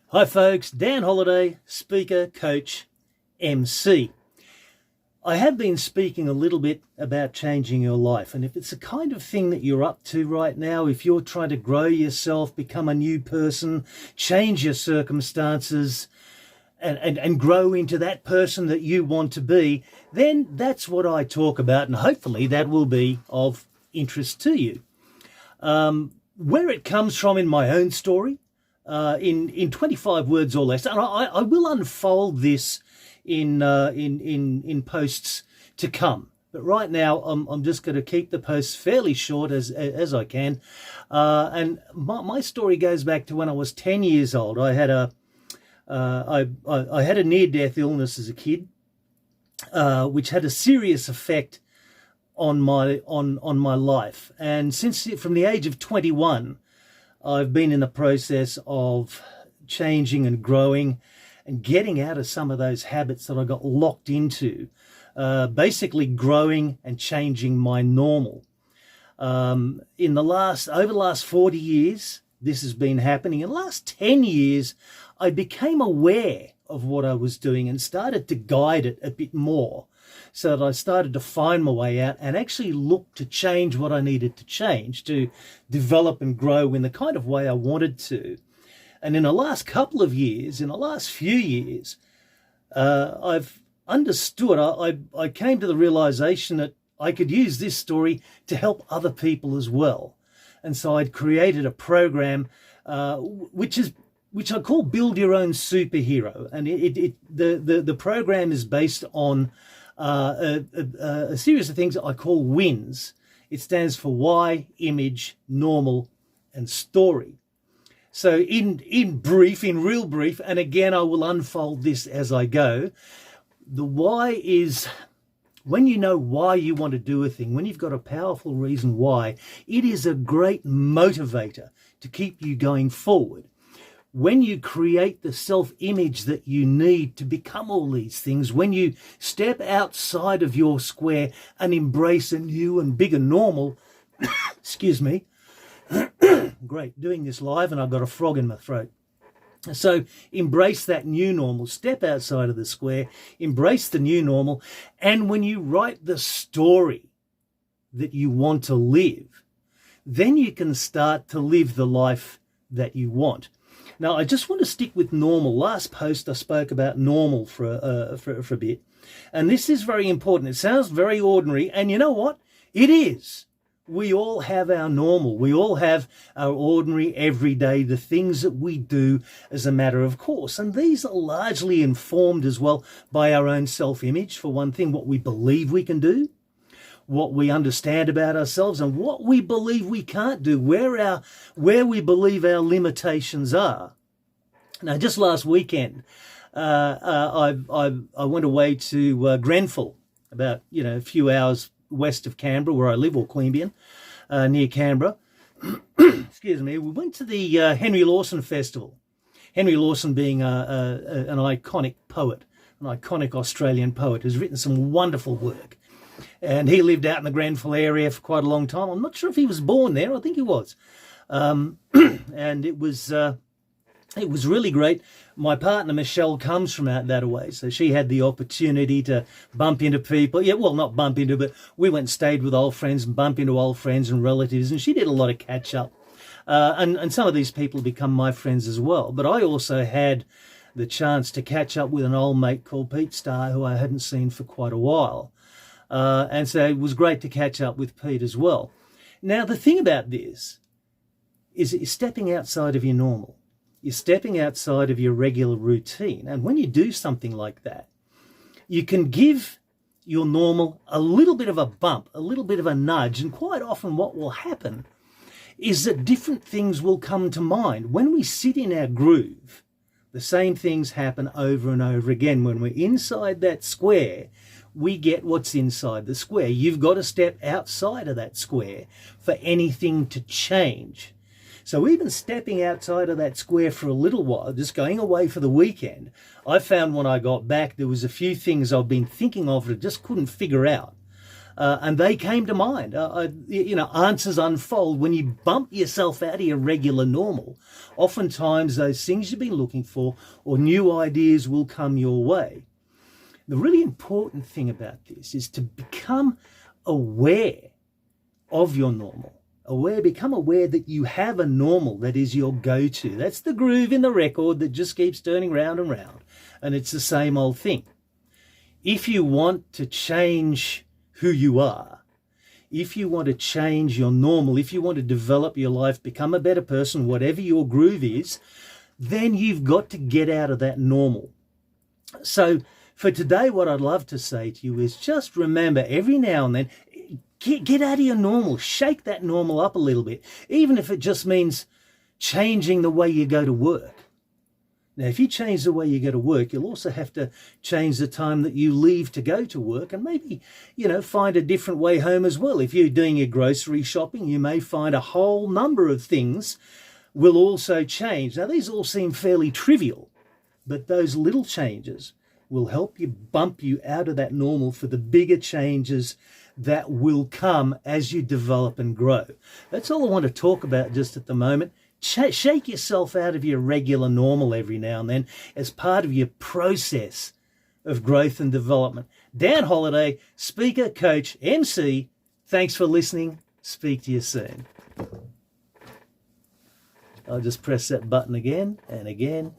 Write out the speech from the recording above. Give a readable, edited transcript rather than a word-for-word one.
Hi folks, Dan Holiday, speaker, coach, MC. I have been speaking a little bit about changing your life, and if it's the kind of thing that you're up to right now, if you're trying to grow yourself, become a new person, change your circumstances, and grow into that person that you want to be, then that's what I talk about, and hopefully that will be of interest to you. Where it comes from in my own story, in 25 words or less, and I will unfold this in posts to come. But right now, I'm just going to keep the posts fairly short as I can. And my story goes back to when I was 10 years old. I had a near-death illness as a kid, which had a serious effect on my life. And from the age of 21, I've been in the process of changing and growing and getting out of some of those habits that I got locked into, basically growing and changing my normal. Over the last 40 years, this has been happening. In the last 10 years, I became aware of what I was doing and started to guide it a bit more, so that I started to find my way out and actually look to change what I needed to change to develop and grow in the kind of way I wanted to. And in the last couple of years, in the last few years, I've understood, I came to the realization that I could use this story to help other people as well. And so I'd created a program which I call Build Your Own Superhero. And the program is based on a series of things that I call WINS. It stands for why, image, normal, and story. So in real brief, and again, I will unfold this as I go. The why is when you know why you want to do a thing, when you've got a powerful reason why, it is a great motivator to keep you going forward. When you create the self-image that you need to become all these things, when you step outside of your square and embrace a new and bigger normal, excuse me, great, doing this live and I've got a frog in my throat. So embrace that new normal, step outside of the square, embrace the new normal, and when you write the story that you want to live, then you can start to live the life that you want. Now, I just want to stick with normal. Last post, I spoke about normal for a bit. And this is very important. It sounds very ordinary. And you know what? It is. We all have our normal. We all have our ordinary, everyday, the things that we do as a matter of course. And these are largely informed as well by our own self-image, for one thing, what we believe we can do, what we understand about ourselves, and what we believe we can't do, where we believe our limitations are. Now, just last weekend, I went away to Grenfell, about a few hours west of Canberra, where I live, or Queanbeyan, near Canberra. Excuse me. We went to the Henry Lawson Festival. Henry Lawson being an iconic poet, an iconic Australian poet who's written some wonderful work. And he lived out in the Grenfell area for quite a long time. I'm not sure if he was born there. I think he was. And it was really great. My partner, Michelle, comes from out that way. So she had the opportunity to bump into people. Yeah, well, not bump into, but we went and stayed with old friends and bump into old friends and relatives. And she did a lot of catch up. And some of these people become my friends as well. But I also had the chance to catch up with an old mate called Pete Starr, who I hadn't seen for quite a while. And so it was great to catch up with Pete as well. Now, the thing about this is that you're stepping outside of your normal. You're stepping outside of your regular routine. And when you do something like that, you can give your normal a little bit of a bump, a little bit of a nudge. And quite often what will happen is that different things will come to mind. When we sit in our groove, the same things happen over and over again. When we're inside that square, we get what's inside the square. You've got to step outside of that square for anything to change. So even stepping outside of that square for a little while, just going away for the weekend, I found when I got back, there was a few things I've been thinking of that I just couldn't figure out. and they came to mind. Answers unfold when you bump yourself out of your regular normal. Oftentimes, those things you've been looking for or new ideas will come your way. The really important thing about this is to become aware of your normal. Become aware that you have a normal that is your go-to. That's the groove in the record that just keeps turning round and round, and it's the same old thing. If you want to change who you are, if you want to change your normal, if you want to develop your life, become a better person, whatever your groove is, then you've got to get out of that normal. So for today, what I'd love to say to you is just remember every now and then, get out of your normal, shake that normal up a little bit, even if it just means changing the way you go to work. Now, if you change the way you go to work, you'll also have to change the time that you leave to go to work, and maybe, find a different way home as well. If you're doing your grocery shopping, you may find a whole number of things will also change. Now, these all seem fairly trivial, but those little changes will help you bump you out of that normal for the bigger changes that will come as you develop and grow. That's all I want to talk about just at the moment. Shake yourself out of your regular normal every now and then as part of your process of growth and development. Dan Holiday, speaker, coach, MC. Thanks for listening. Speak to you soon. I'll just press that button again and again